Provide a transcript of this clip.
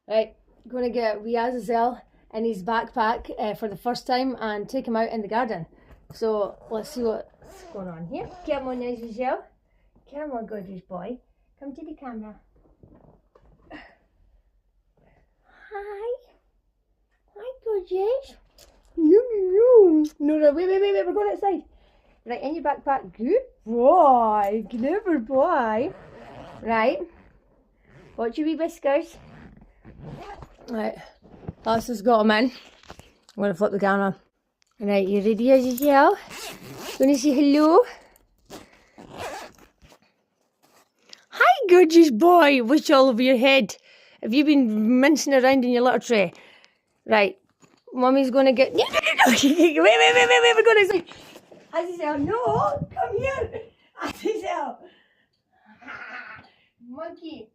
Right, going to get wee Azazel in his backpack for the first time and take him out in the garden. So let's see what's going on here. Come on, Azazel. Come on, gorgeous boy. Come to the camera. Hi. Hi, gorgeous. No, wait, we're going outside. Right, in your backpack. Good boy. Clever boy. Right. Watch your wee whiskers. Right. Alistair's got him in. I'm going to flip the camera. Right, you ready as well? Going to say hello? Hi, gorgeous boy. What's all over your head? Have you been mincing around in your litter tray? Right. Mummy's going to get... No. Wait. We're going to say... Azazel, no. Come here. Azazel. Monkey.